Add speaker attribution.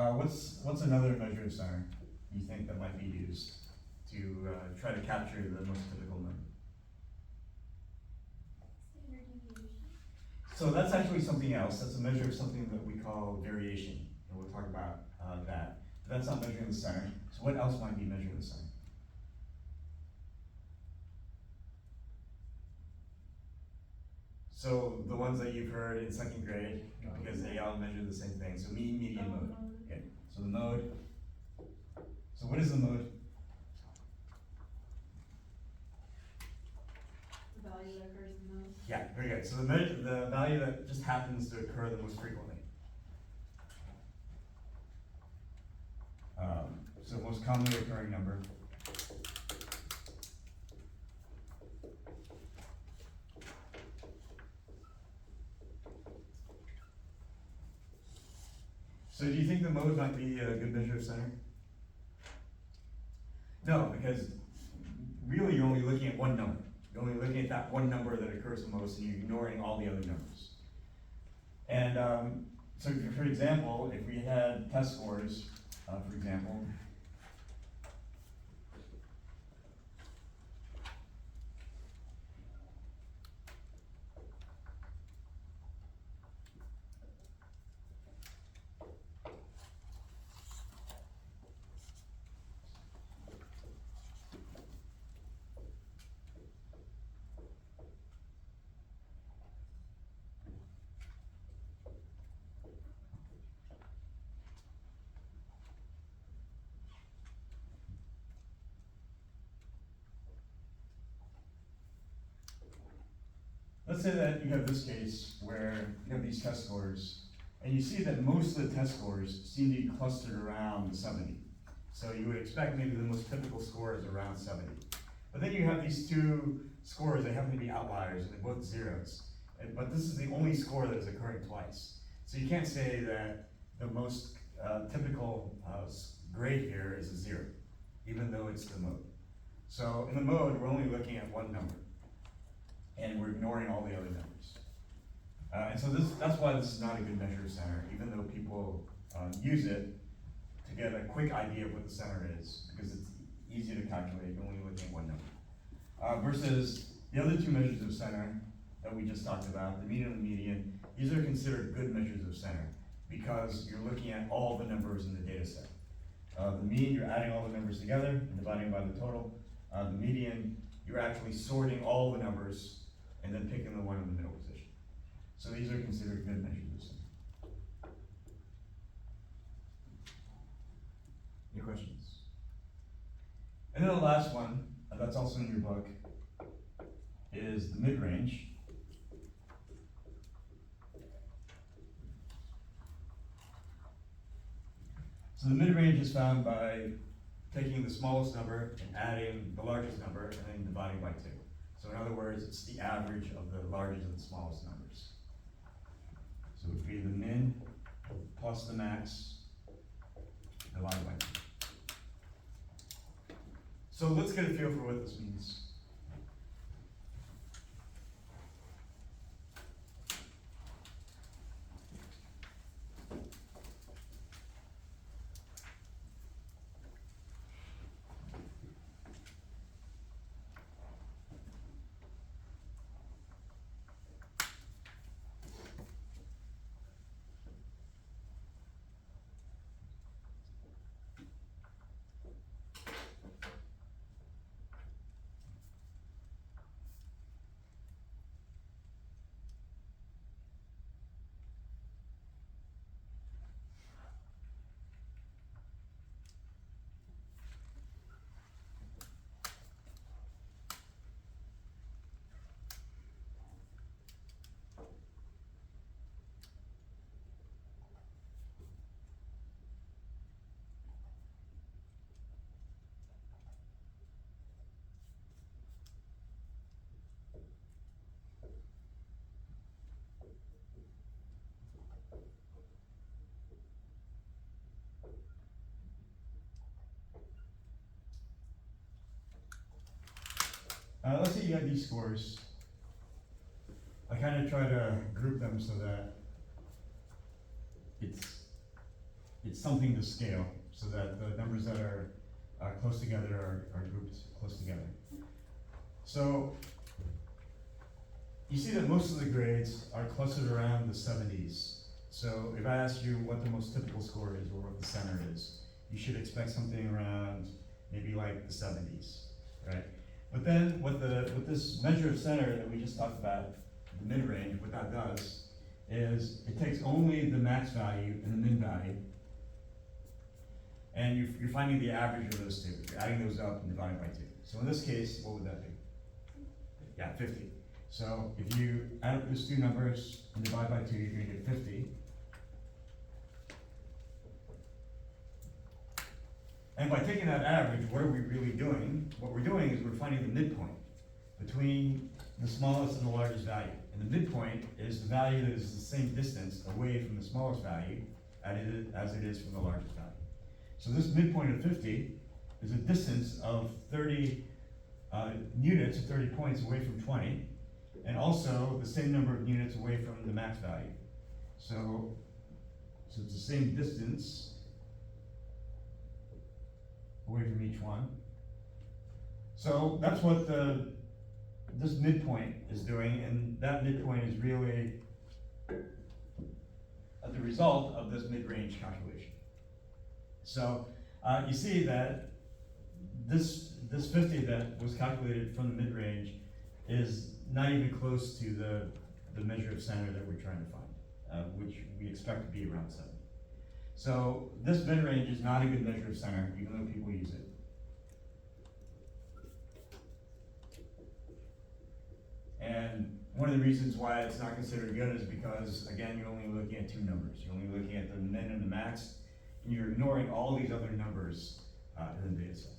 Speaker 1: What's another measure of center you think that might be used to try to capture the most typical mode?
Speaker 2: Standard deviation.
Speaker 1: So that's actually something else. That's a measure of something that we call variation, and we'll talk about that. But that's not measuring the center. So what else might be measuring the center? So the ones that you've heard in second grade, because they all measure the same thing. So mean, median, mode. Okay. So the mode. So what is the mode?
Speaker 2: The value that occurs the most.
Speaker 1: Yeah, very good. So the value that just happens to occur the most frequently. So most commonly occurring number. So do you think the mode might be a good measure of center? No, because really you're only looking at one number. You're only looking at that one number that occurs the most, and you're ignoring all the other numbers. And so for example, if we had test scores, for example, let's say that you have this case where you have these test scores, and you see that most of the test scores seem to be clustered around 70. So you would expect maybe the most typical score is around 70. But then you have these two scores, they happen to be outliers, and they're both zeros. But this is the only score that is occurring twice. So you can't say that the most typical grade here is a 0, even though it's the mode. So in the mode, we're only looking at one number, and we're ignoring all the other numbers. And so that's why this is not a good measure of center, even though people use it to get a quick idea of what the center is, because it's easy to calculate, you're only looking at one number. Versus the other two measures of center that we just talked about, the mean and the median, these are considered good measures of center because you're looking at all the numbers in the data set. The mean, you're adding all the numbers together and dividing by the total. The median, you're actually sorting all the numbers and then picking the one in the middle position. So these are considered good measures of center. Any questions? And then the last one, that's also in your book, is the mid-range. So the mid-range is found by taking the smallest number and adding the largest number and then dividing by 2. So in other words, it's the average of the largest and the smallest numbers. So it would be the min plus the max divided by 2. So let's get a feel for what this means. Let's say you have these scores. I kind of try to group them so that it's it's something to scale, so that the numbers that are close together are grouped close together. So, you see that most of the grades are clustered around the 70s. So if I ask you what the most typical score is, or what the center is, you should expect something around maybe like the 70s, right? But then what this measure of center that we just talked about, the mid-range, what that does is it takes only the max value and the min value, and you're finding the average of those two. You're adding those up and dividing by 2. So in this case, what would that be? Yeah, 50. So if you add up those two numbers and divide by 2, you're going to get 50. And by taking that average, what are we really doing? What we're doing is we're finding the midpoint between the smallest and the largest value. And the midpoint is the value that is the same distance away from the smallest value as it is from the largest value. So this midpoint of 50 is a distance of 30 units, 30 points away from 20, and also the same number of units away from the max value. So it's the same distance away from each one. So that's what this midpoint is doing, and that midpoint is really the result of this mid-range calculation. So you see that this 50 that was calculated from the mid-range is not even close to the measure of center that we're trying to find, which we expect to be around 70. So this mid-range is not a good measure of center, even though people use it. And one of the reasons why it's not considered good is because, again, you're only looking at two numbers. You're only looking at the min and the max, and you're ignoring all these other numbers in the data set.